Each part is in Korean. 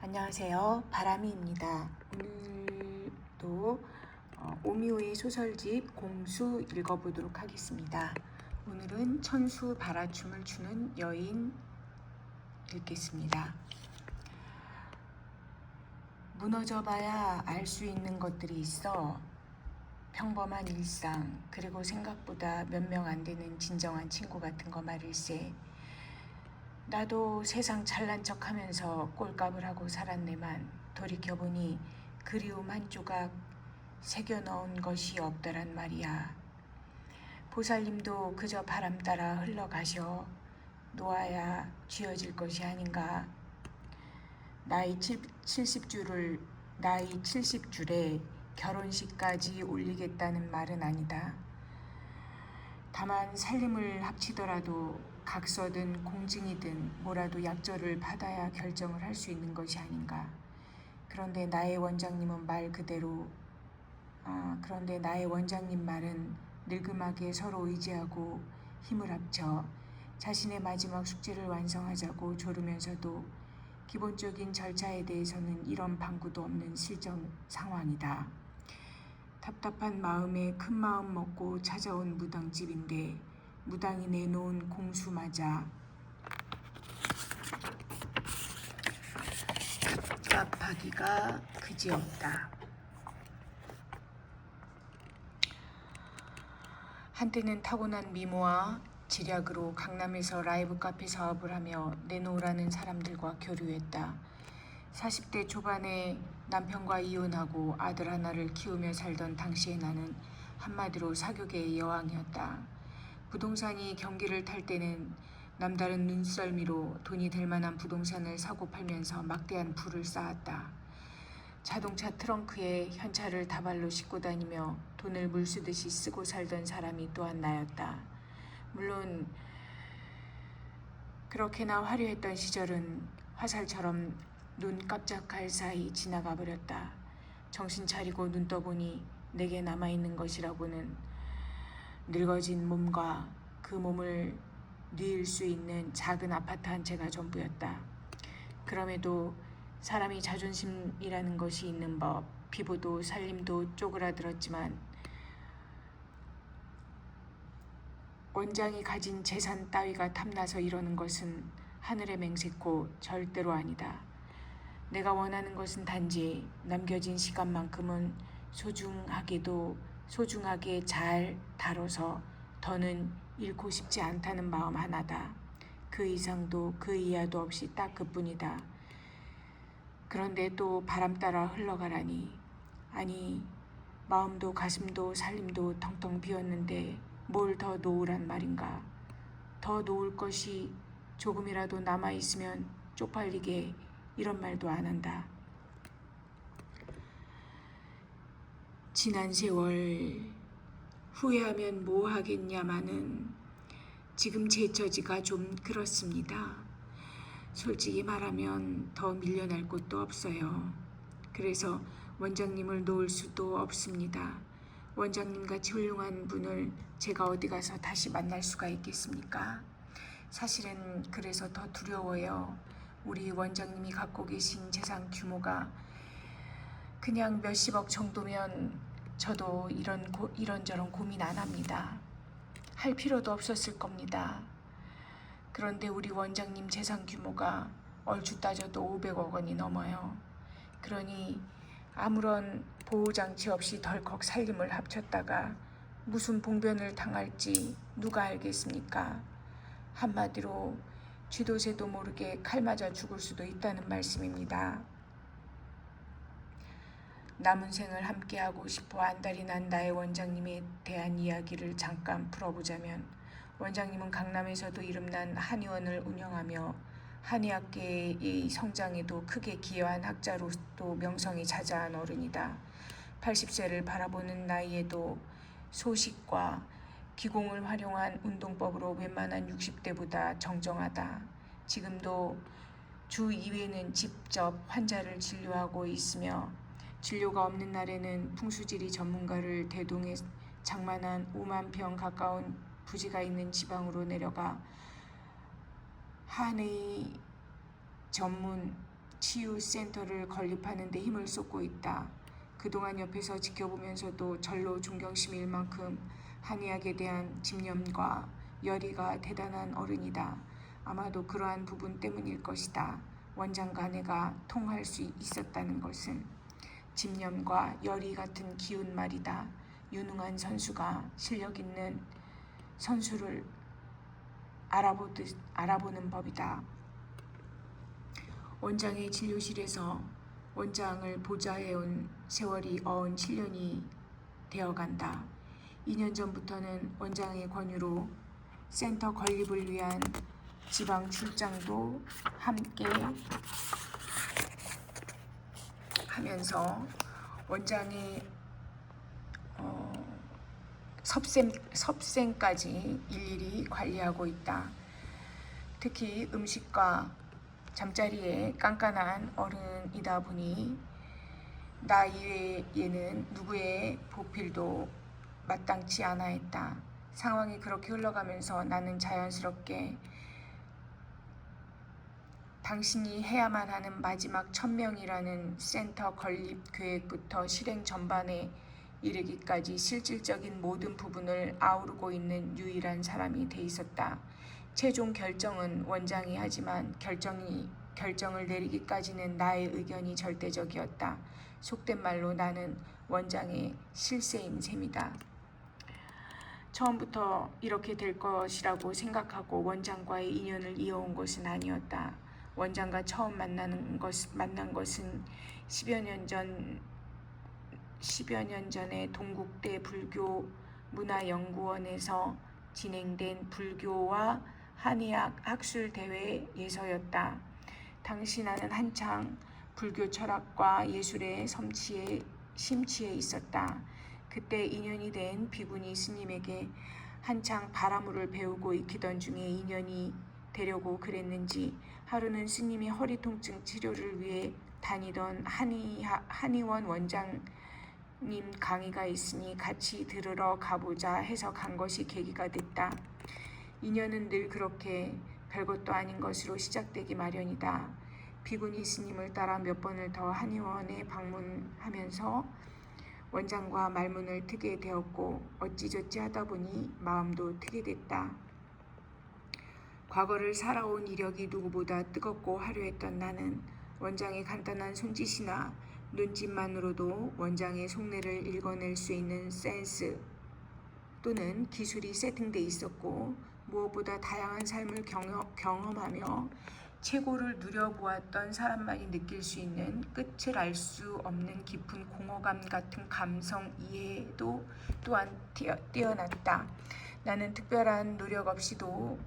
안녕하세요. 바람이입니다. 오늘도 오미오의 소설집 공수 읽어보도록 하겠습니다. 오늘은 천수 바라춤을 추는 여인 읽겠습니다. 무너져봐야 알 수 있는 것들이 있어. 평범한 일상, 그리고 생각보다 몇 명 안 되는 진정한 친구 같은 거 말일세. 나도 세상 잘난 척하면서 꼴값을 하고 살았네만 돌이켜보니 그리움 한 조각 새겨 넣은 것이 없더란 말이야. 보살님도 그저 바람 따라 흘러가셔 놓아야 쥐어질 것이 아닌가. 나이 70줄에 결혼식까지 올리겠다는 말은 아니다. 다만 살림을 합치더라도 각서든 공증이든 뭐라도 약절을 받아야 결정을 할 수 있는 것이 아닌가. 그런데 나의 원장님 말은 늙음하게 서로 의지하고 힘을 합쳐 자신의 마지막 숙제를 완성하자고 조르면서도 기본적인 절차에 대해서는 이런 방구도 없는 실정 상황이다. 답답한 마음에 큰 마음 먹고 찾아온 무당집인데 무당이 내놓은 공수마저 답답하기가 그지없다. 한때는 타고난 미모와 지략으로 강남에서 라이브 카페 사업을 하며 내놓으라는 사람들과 교류했다. 40대 초반에 남편과 이혼하고 아들 하나를 키우며 살던 당시의 나는 한마디로 사교계의 여왕이었다. 부동산이 경기를 탈 때는 남다른 눈썰미로 돈이 될 만한 부동산을 사고 팔면서 막대한 부를 쌓았다. 자동차 트렁크에 현찰을 다발로 싣고 다니며 돈을 물쓰듯이 쓰고 살던 사람이 또한 나였다. 물론 그렇게나 화려했던 시절은 화살처럼 눈 깜짝할 사이 지나가 버렸다. 정신 차리고 눈 떠보니 내게 남아있는 것이라고는 늙어진 몸과 그 몸을 뉘을 수 있는 작은 아파트 한 채가 전부였다. 그럼에도 사람이 자존심이라는 것이 있는 법, 피부도 살림도 쪼그라들었지만 원장이 가진 재산 따위가 탐나서 이러는 것은 하늘의 맹세코 절대로 아니다. 내가 원하는 것은 단지 남겨진 시간만큼은 소중하게 잘 다뤄서 더는 잃고 싶지 않다는 마음 하나다. 그 이상도 그 이하도 없이 딱 그뿐이다. 그런데 또 바람 따라 흘러가라니. 아니, 마음도 가슴도 살림도 텅텅 비었는데 뭘 더 놓으란 말인가. 더 놓을 것이 조금이라도 남아있으면 쪽팔리게 이런 말도 안 한다. 지난 세월 후회하면 뭐 하겠냐마는 지금 제 처지가 좀 그렇습니다. 솔직히 말하면 더 밀려날 곳도 없어요. 그래서 원장님을 놓을 수도 없습니다. 원장님같이 훌륭한 분을 제가 어디 가서 다시 만날 수가 있겠습니까? 사실은 그래서 더 두려워요. 우리 원장님이 갖고 계신 재산 규모가 그냥 몇십억 정도면 저도 이런저런 고민 안 합니다. 할 필요도 없었을 겁니다. 그런데 우리 원장님 재산 규모가 얼추 따져도 500억 원이 넘어요. 그러니 아무런 보호장치 없이 덜컥 살림을 합쳤다가 무슨 봉변을 당할지 누가 알겠습니까? 한마디로 쥐도 새도 모르게 칼 맞아 죽을 수도 있다는 말씀입니다. 남은 생을 함께하고 싶어 안달이 난 나의 원장님에 대한 이야기를 잠깐 풀어보자면, 원장님은 강남에서도 이름난 한의원을 운영하며 한의학계의 성장에도 크게 기여한 학자로도 명성이 자자한 어른이다. 80세를 바라보는 나이에도 소식과 기공을 활용한 운동법으로 웬만한 60대보다 정정하다. 지금도 주 2회는 직접 환자를 진료하고 있으며 진료가 없는 날에는 풍수지리 전문가를 대동해 장만한 5만 평 가까운 부지가 있는 지방으로 내려가 한의 전문 치유센터를 건립하는 데 힘을 쏟고 있다. 그동안 옆에서 지켜보면서도 절로 존경심일 만큼 한의학에 대한 집념과 열의가 대단한 어른이다. 아마도 그러한 부분 때문일 것이다. 원장과 내가 통할 수 있었다는 것은 집념과 열의 같은 기운 말이다. 유능한 선수가 실력 있는 선수를 알아보는 법이다. 원장의 진료실에서 원장을 보좌해온 세월이 어언 7년이 되어간다. 2년 전부터는 원장의 권유로 센터 건립을 위한 지방 출장도 함께 하면서 원장의 섭생까지 일일이 관리하고 있다. 특히 음식과 잠자리에 깐깐한 어른이다 보니 나 이외에는 누구의 보필도 마땅치 않아 했다. 상황이 그렇게 흘러가면서 나는 자연스럽게 당신이 해야만 하는 마지막 1000명이라는 센터 건립 계획부터 실행 전반에 이르기까지 실질적인 모든 부분을 아우르고 있는 유일한 사람이 돼 있었다. 최종 결정은 원장이 하지만 결정을 내리기까지는 나의 의견이 절대적이었다. 속된 말로 나는 원장의 실세인 셈이다. 처음부터 이렇게 될 것이라고 생각하고 원장과의 인연을 이어온 것은 아니었다. 원장과 처음 만난 것은 10여 년 전에 동국대 불교문화연구원에서 진행된 불교와 한의학 학술대회에서였다. 당시 나는 한창 불교 철학과 예술에 심취해 있었다. 그때 인연이 된 비구니 스님에게 한창 바라무를 배우고 익히던 중에 인연이 되려고 그랬는지 하루는 스님이 허리 통증 치료를 위해 다니던 한의원 원장님 강의가 있으니 같이 들으러 가보자 해서 간 것이 계기가 됐다. 인연은 늘 그렇게 별것도 아닌 것으로 시작되기 마련이다. 비구니 스님을 따라 몇 번을 더 한의원에 방문하면서 원장과 말문을 트게 되었고 어찌저찌 하다 보니 마음도 트게 됐다. 과거를 살아온 이력이 누구보다 뜨겁고 화려했던 나는 원장의 간단한 손짓이나 눈짓만으로도 원장의 속내를 읽어낼 수 있는 센스 또는 기술이 세팅돼 있었고 무엇보다 다양한 삶을 경험하며 최고를 누려보았던 사람만이 느낄 수 있는 끝을 알 수 없는 깊은 공허감 같은 감성 이해도 또한 뛰어났다. 나는 특별한 노력 없이도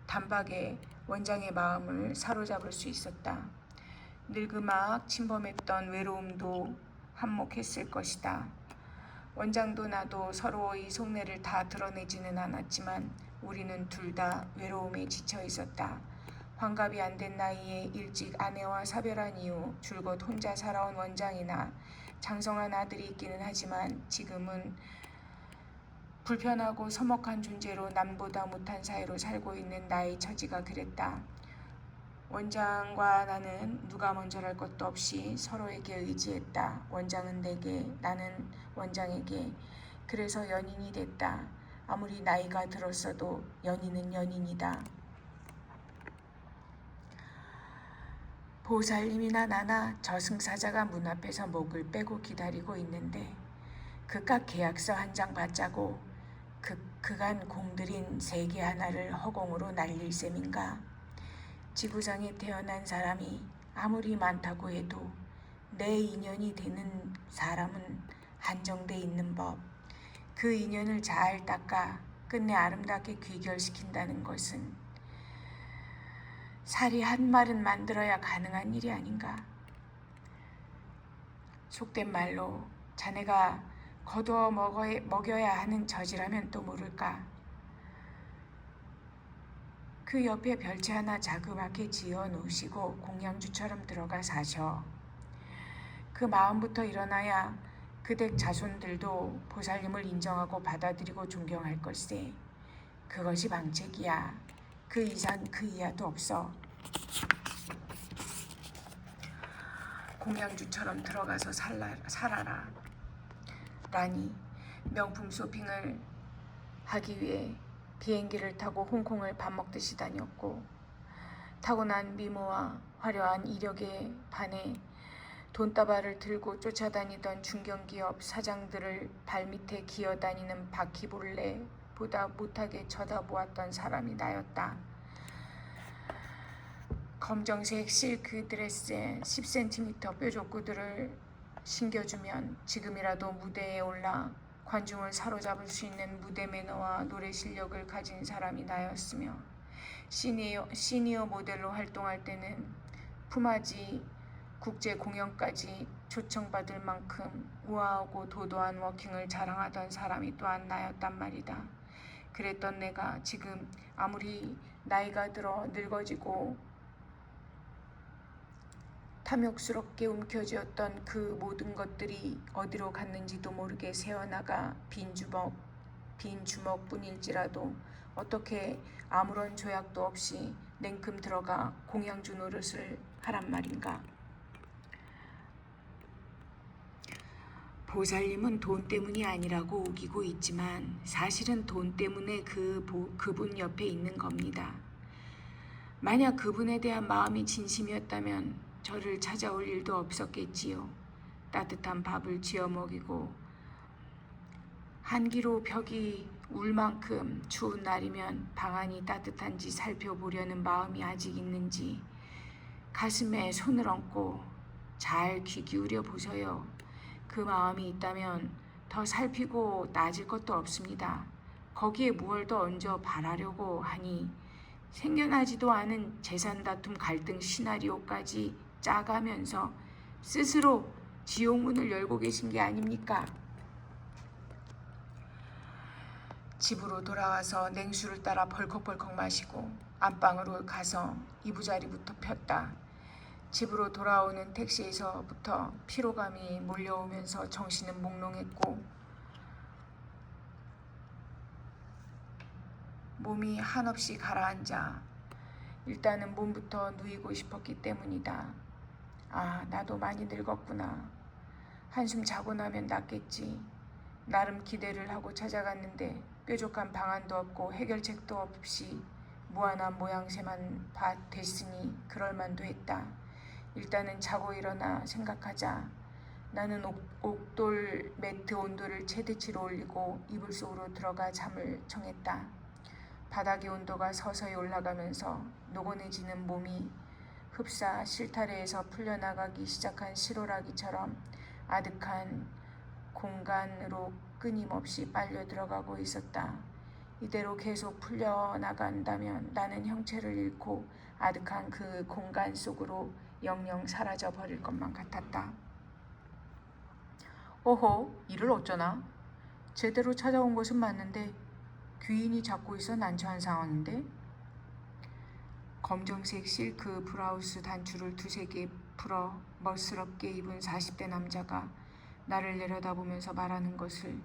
단박에 원장의 마음을 사로잡을 수 있었다. 늙음막 침범했던 외로움도 한몫했을 것이다. 원장도 나도 서로의 속내를 다 드러내지는 않았지만 우리는 둘 다 외로움에 지쳐 있었다. 환갑이 안 된 나이에 일찍 아내와 사별한 이후 줄곧 혼자 살아온 원장이나 장성한 아들이 있기는 하지만 지금은 불편하고 서먹한 존재로 남보다 못한 사이로 살고 있는 나의 처지가 그랬다. 원장과 나는 누가 먼저랄 것도 없이 서로에게 의지했다. 원장은 내게, 나는 원장에게. 그래서 연인이 됐다. 아무리 나이가 들었어도 연인은 연인이다. 보살님이나 나나 저승사자가 문 앞에서 목을 빼고 기다리고 있는데 그깟 계약서 한 장 받자고 그간 공들인 세계 하나를 허공으로 날릴 셈인가. 지구상에 태어난 사람이 아무리 많다고 해도 내 인연이 되는 사람은 한정돼 있는 법. 그 인연을 잘 닦아 끝내 아름답게 귀결시킨다는 것은 살이 한 말은 만들어야 가능한 일이 아닌가. 속된 말로 자네가 거두어 먹여야 하는 젖이라면 또 모를까. 그 옆에 별채 하나 자그맣게 지어 놓으시고 공양주처럼 들어가 사셔. 그 마음부터 일어나야 그댁 자손들도 보살님을 인정하고 받아들이고 존경할 걸세. 그것이 방책이야. 그 이상 그 이하도 없어. 공양주처럼 들어가서 살아라. 라니 명품 쇼핑을 하기 위해 비행기를 타고 홍콩을 밥 먹듯이 다녔고, 타고난 미모와 화려한 이력에 반해 돈다발을 들고 쫓아다니던 중견기업 사장들을 발밑에 기어다니는 바퀴벌레보다 못하게 쳐다보았던 사람이 나였다. 검정색 실크 드레스에 10cm 뾰족구두를 신겨주면 지금이라도 무대에 올라 관중을 사로잡을 수 있는 무대 매너와 노래 실력을 가진 사람이 나였으며, 시니어 모델로 활동할 때는 품앗이 국제 공연까지 초청받을 만큼 우아하고 도도한 워킹을 자랑하던 사람이 또한 나였단 말이다. 그랬던 내가 지금 아무리 나이가 들어 늙어지고 탐욕스럽게 움켜쥐었던 그 모든 것들이 어디로 갔는지도 모르게 새어나가 빈 주먹뿐일지라도 어떻게 아무런 조약도 없이 냉큼 들어가 공양주 노릇을 하란 말인가. 보살님은 돈 때문이 아니라고 우기고 있지만 사실은 돈 때문에 그분 옆에 있는 겁니다. 만약 그분에 대한 마음이 진심이었다면 저를 찾아올 일도 없었겠지요. 따뜻한 밥을 지어 먹이고 한기로 벽이 울 만큼 추운 날이면 방안이 따뜻한지 살펴보려는 마음이 아직 있는지 가슴에 손을 얹고 잘 귀 기울여 보세요. 그 마음이 있다면 더 살피고 따질 것도 없습니다. 거기에 무얼 더 얹어 바라려고 하니 생겨나지도 않은 재산 다툼 갈등 시나리오까지 짜가면서 스스로 지옥문을 열고 계신 게 아닙니까? 집으로 돌아와서 냉수를 따라 벌컥벌컥 마시고 안방으로 가서 이부자리부터 폈다. 집으로 돌아오는 택시에서부터 피로감이 몰려오면서 정신은 몽롱했고 몸이 한없이 가라앉아 일단은 몸부터 누이고 싶었기 때문이다. 아, 나도 많이 늙었구나. 한숨 자고 나면 낫겠지. 나름 기대를 하고 찾아갔는데 뾰족한 방안도 없고 해결책도 없이 무한한 모양새만 됐으니 그럴만도 했다. 일단은 자고 일어나 생각하자. 나는 옥돌 매트 온도를 최대치로 올리고 이불 속으로 들어가 잠을 청했다. 바닥의 온도가 서서히 올라가면서 노곤해지는 몸이 흡사 실타래에서 풀려나가기 시작한 실오라기처럼 아득한 공간으로 끊임없이 빨려 들어가고 있었다. 이대로 계속 풀려나간다면 나는 형체를 잃고 아득한 그 공간 속으로 영영 사라져 버릴 것만 같았다. 오호, 이를 어쩌나? 제대로 찾아온 것은 맞는데 귀인이 잡고 있어 난처한 상황인데? 검정색 실크 브라우스 단추를 두세 개 풀어 멋스럽게 입은 40대 남자가 나를 내려다보면서 말하는 것을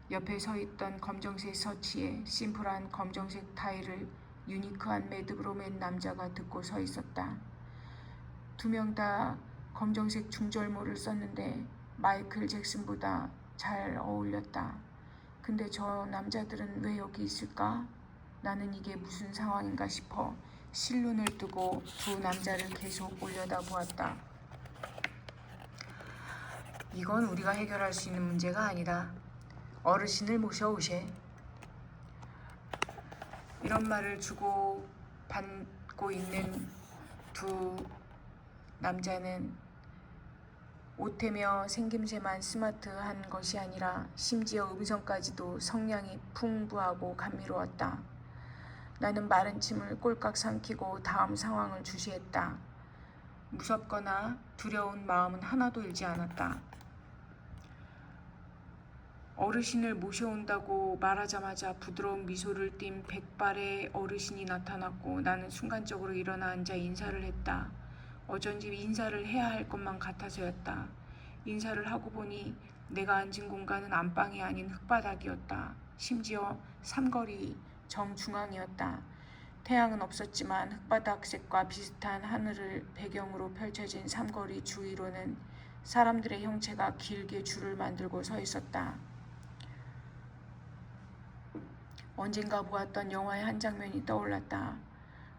옆에 서 있던 검정색 셔츠에 심플한 검정색 타이를 유니크한 매듭으로 맨 남자가 듣고 서 있었다. 두 명 다 검정색 중절모를 썼는데 마이클 잭슨보다 잘 어울렸다. 근데 저 남자들은 왜 여기 있을까? 나는 이게 무슨 상황인가 싶어 실눈을 뜨고 두 남자를 계속 올려다보았다. 이건 우리가 해결할 수 있는 문제가 아니다. 어르신을 모셔오세. 이런 말을 주고 받고 있는 두 남자는 옷태며 생김새만 스마트한 것이 아니라 심지어 음성까지도 성량이 풍부하고 감미로웠다. 나는 마른 침을 꼴깍 삼키고 다음 상황을 주시했다. 무섭거나 두려운 마음은 하나도 일지 않았다. 어르신을 모셔온다고 말하자마자 부드러운 미소를 띤 백발의 어르신이 나타났고 나는 순간적으로 일어나 앉아 인사를 했다. 어쩐지 인사를 해야 할 것만 같아서였다. 인사를 하고 보니 내가 앉은 공간은 안방이 아닌 흙바닥이었다. 심지어 삼거리 정중앙이었다. 태양은 없었지만 흙바닥색과 비슷한 하늘을 배경으로 펼쳐진 삼거리 주위로는 사람들의 형체가 길게 줄을 만들고 서 있었다. 언젠가 보았던 영화의 한 장면이 떠올랐다.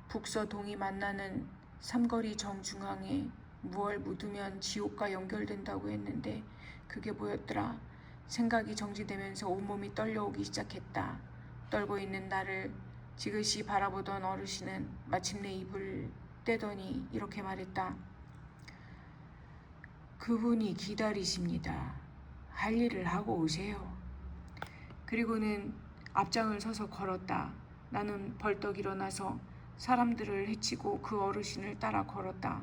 북서동이 만나는 삼거리 정중앙에 무얼 묻으면 지옥과 연결된다고 했는데 그게 보였더라. 생각이 정지되면서 온몸이 떨려오기 시작했다. 떨고 있는 나를 지그시 바라보던 어르신은 마침내 입을 떼더니 이렇게 말했다. 그분이 기다리십니다. 할 일을 하고 오세요. 그리고는 앞장을 서서 걸었다. 나는 벌떡 일어나서 사람들을 헤치고 그 어르신을 따라 걸었다.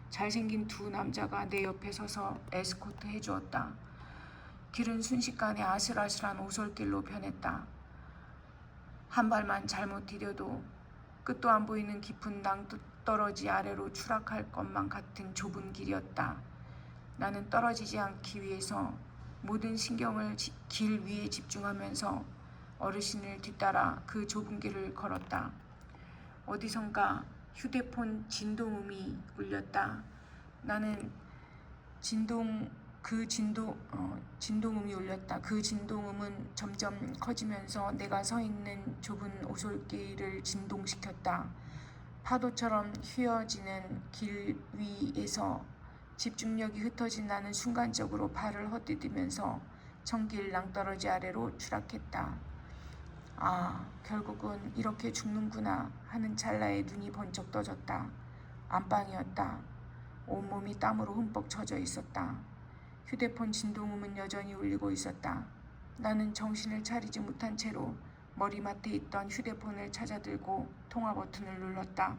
잘생긴 두 남자가 내 옆에 서서 에스코트 해주었다. 길은 순식간에 아슬아슬한 오솔길로 변했다. 한 발만 잘못 디뎌도 끝도 안 보이는 깊은 낭떠러지 아래로 추락할 것만 같은 좁은 길이었다. 나는 떨어지지 않기 위해서 모든 신경을 길 위에 집중하면서 어르신을 뒤따라 그 좁은 길을 걸었다. 어디선가 휴대폰 진동음이 울렸다. 나는 진동음이 울렸다. 그 진동음은 점점 커지면서 내가 서 있는 좁은 오솔길을 진동시켰다. 파도처럼 휘어지는 길 위에서 집중력이 흩어진 나는 순간적으로 발을 헛디디면서 청길 낭떠러지 아래로 추락했다. 아, 결국은 이렇게 죽는구나 하는 찰나에 눈이 번쩍 떠졌다. 안방이었다. 온몸이 땀으로 흠뻑 젖어 있었다. 휴대폰 진동음은 여전히 울리고 있었다. 나는 정신을 차리지 못한 채로 머리맡에 있던 휴대폰을 찾아들고 통화 버튼을 눌렀다.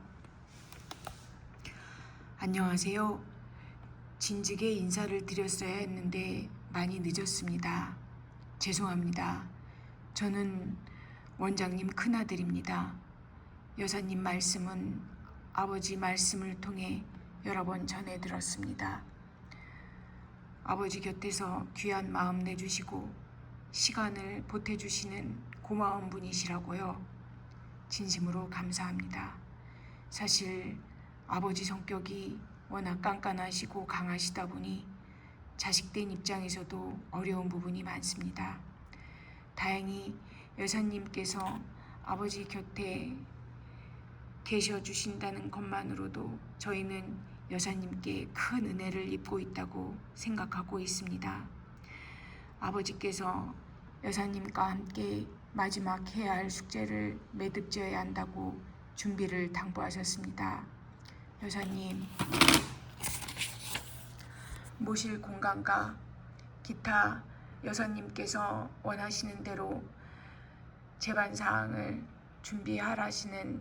안녕하세요. 진즉에 인사를 드렸어야 했는데 많이 늦었습니다. 죄송합니다. 저는 원장님 큰아들입니다. 여사님 말씀은 아버지 말씀을 통해 여러 번 전해 들었습니다. 아버지 곁에서 귀한 마음 내주시고 시간을 보태주시는 고마운 분이시라고요. 진심으로 감사합니다. 사실 아버지 성격이 워낙 깐깐하시고 강하시다 보니 자식된 입장에서도 어려운 부분이 많습니다. 다행히 여사님께서 아버지 곁에 계셔 주신다는 것만으로도 저희는 여사님께 큰 은혜를 입고 있다고 생각하고 있습니다. 아버지께서 여사님과 함께 마지막 해야 할 숙제를 매듭지어야 한다고 준비를 당부하셨습니다. 여사님, 모실 공간과 기타 여사님께서 원하시는 대로 재반사항을 준비하라시는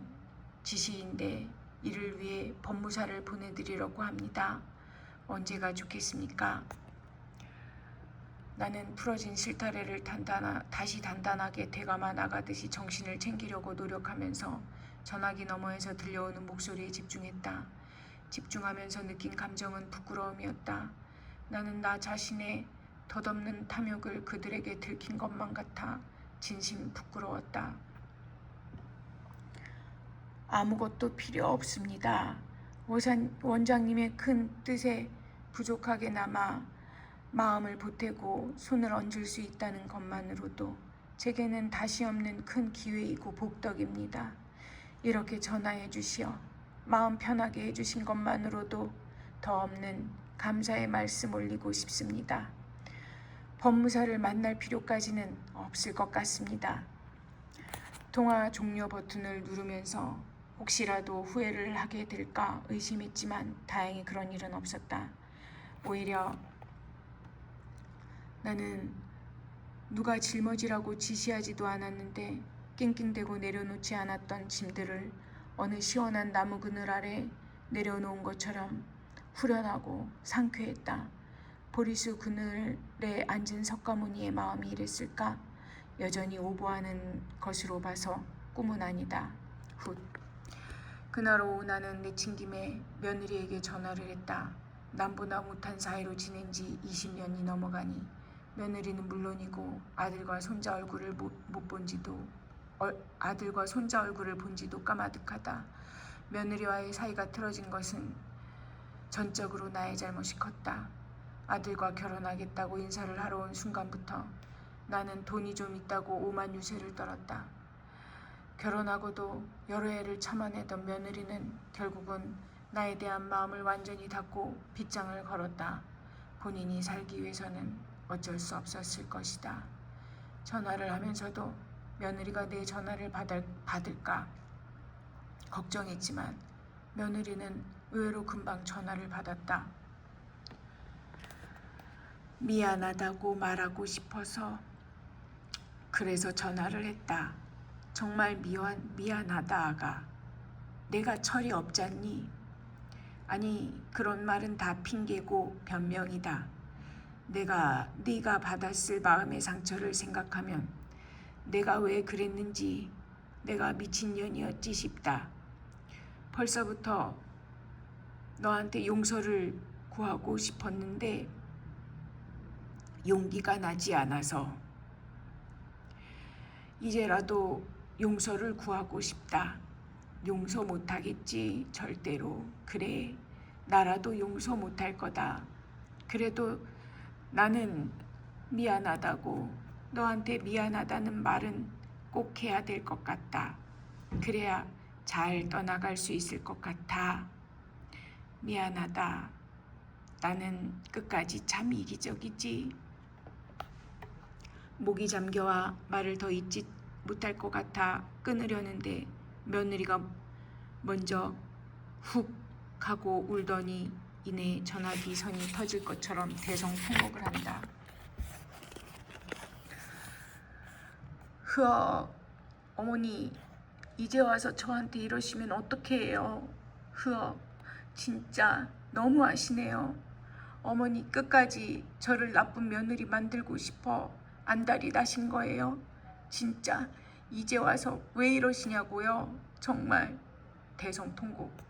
지시인데 이를 위해 법무사를 보내드리려고 합니다. 언제가 좋겠습니까? 나는 풀어진 실타래를 다시 단단하게 되감아 나가듯이 정신을 챙기려고 노력하면서 전화기 너머에서 들려오는 목소리에 집중했다. 집중하면서 느낀 감정은 부끄러움이었다. 나는 나 자신의 덧없는 탐욕을 그들에게 들킨 것만 같아 진심 부끄러웠다. 아무것도 필요 없습니다. 원장님의 큰 뜻에 부족하게 남아 마음을 보태고 손을 얹을 수 있다는 것만으로도 제게는 다시 없는 큰 기회이고 복덕입니다. 이렇게 전화해 주시어 마음 편하게 해주신 것만으로도 더 없는 감사의 말씀 올리고 싶습니다. 법무사를 만날 필요까지는 없을 것 같습니다. 통화 종료 버튼을 누르면서 혹시라도 후회를 하게 될까 의심했지만 다행히 그런 일은 없었다. 오히려 나는 누가 짊어지라고 지시하지도 않았는데 낑낑대고 내려놓지 않았던 짐들을 어느 시원한 나무 그늘 아래 내려놓은 것처럼 후련하고 상쾌했다. 보리수 그늘에 앉은 석가모니의 마음이 이랬을까? 여전히 오보하는 것으로 봐서 꿈은 아니다. 훗. 그날 오후 나는 내친김에 며느리에게 전화를 했다. 남보다 못한 사이로 지낸 지 20년이 넘어가니 며느리는 물론이고 아들과 손자 얼굴을 못 본 지도 아들과 손자 얼굴을 본 지도 까마득하다. 며느리와의 사이가 틀어진 것은 전적으로 나의 잘못이 컸다. 아들과 결혼하겠다고 인사를 하러 온 순간부터 나는 돈이 좀 있다고 오만 유세를 떨었다. 결혼하고도 여러 해를 참아내던 며느리는 결국은 나에 대한 마음을 완전히 닫고 빗장을 걸었다. 본인이 살기 위해서는 어쩔 수 없었을 것이다. 전화를 하면서도 며느리가 내 전화를 받을까 걱정했지만 며느리는 의외로 금방 전화를 받았다. 미안하다고 말하고 싶어서 그래서 전화를 했다. 정말 미안하다 아가. 내가 철이 없잖니? 아니 그런 말은 다 핑계고 변명이다. 네가 받았을 마음의 상처를 생각하면 내가 왜 그랬는지 내가 미친년이었지 싶다. 벌써부터 너한테 용서를 구하고 싶었는데 용기가 나지 않아서 이제라도 용서를 구하고 싶다. 용서 못하겠지 절대로. 그래 나라도 용서 못할 거다. 그래도 나는 미안하다고 너한테 미안하다는 말은 꼭 해야 될 것 같다. 그래야 잘 떠나갈 수 있을 것 같아. 미안하다. 나는 끝까지 참 이기적이지. 목이 잠겨와 말을 더 잇지 못할 것 같아 끊으려는데 며느리가 먼저 훅 하고 울더니 이내 전화기 선이 터질 것처럼 대성통곡을 한다. 흐어, 어머니 이제 와서 저한테 이러시면 어떡해 해요. 흐어, 진짜 너무하시네요. 어머니 끝까지 저를 나쁜 며느리 만들고 싶어 안달이 나신 거예요. 진짜 이제 와서 왜 이러시냐고요. 정말 대성통곡.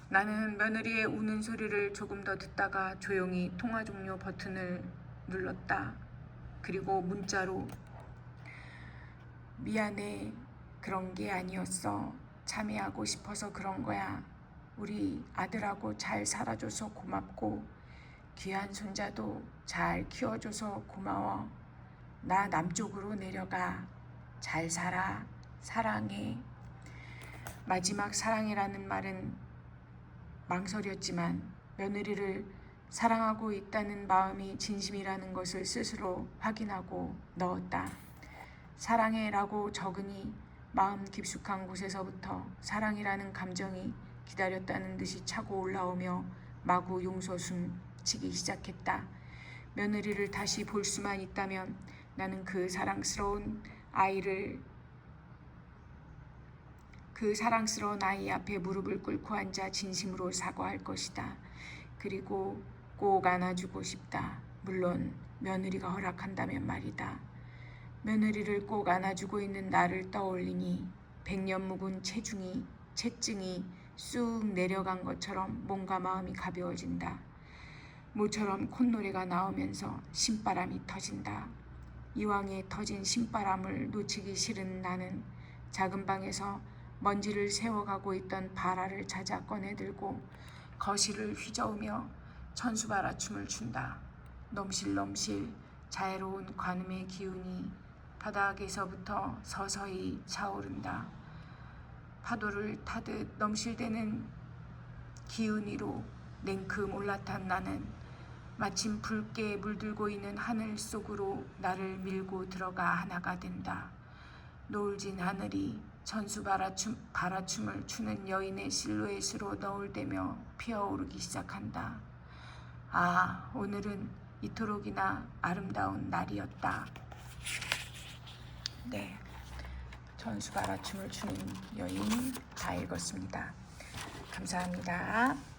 나는 며느리의 우는 소리를 조금 더 듣다가 조용히 통화 종료 버튼을 눌렀다. 그리고 문자로 미안해. 그런 게 아니었어. 참여하고 싶어서 그런 거야. 우리 아들하고 잘 살아줘서 고맙고 귀한 손자도 잘 키워줘서 고마워. 나 남쪽으로 내려가. 잘 살아. 사랑해. 마지막 사랑해라는 말은 망설였지만 며느리를 사랑하고 있다는 마음이 진심이라는 것을 스스로 확인하고 넣었다. 사랑해라고 적으니 마음 깊숙한 곳에서부터 사랑이라는 감정이 기다렸다는 듯이 차고 올라오며 마구 용서숨 치기 시작했다. 며느리를 다시 볼 수만 있다면 나는 그 사랑스러운 아이 앞에 무릎을 꿇고 앉아 진심으로 사과할 것이다. 그리고 꼭 안아주고 싶다. 물론 며느리가 허락한다면 말이다. 며느리를 꼭 안아주고 있는 나를 떠올리니 백년 묵은 체증이 쑥 내려간 것처럼 몸과 마음이 가벼워진다. 모처럼 콧노래가 나오면서 신바람이 터진다. 이왕에 터진 신바람을 놓치기 싫은 나는 작은 방에서 먼지를 세워가고 있던 바라를 찾아 꺼내들고 거실을 휘저으며 천수바라춤을 춘다. 넘실넘실 자애로운 관음의 기운이 바닥에서부터 서서히 차오른다. 파도를 타듯 넘실대는 기운이로 냉큼 올라탄 나는 마침 붉게 물들고 있는 하늘 속으로 나를 밀고 들어가 하나가 된다. 노을진 하늘이 바라춤을 추는 여인의 실루엣으로 너울대며 피어오르기 시작한다. 아, 오늘은 이토록이나 아름다운 날이었다. 네, 천수바라춤을 추는 여인 다 읽었습니다. 감사합니다.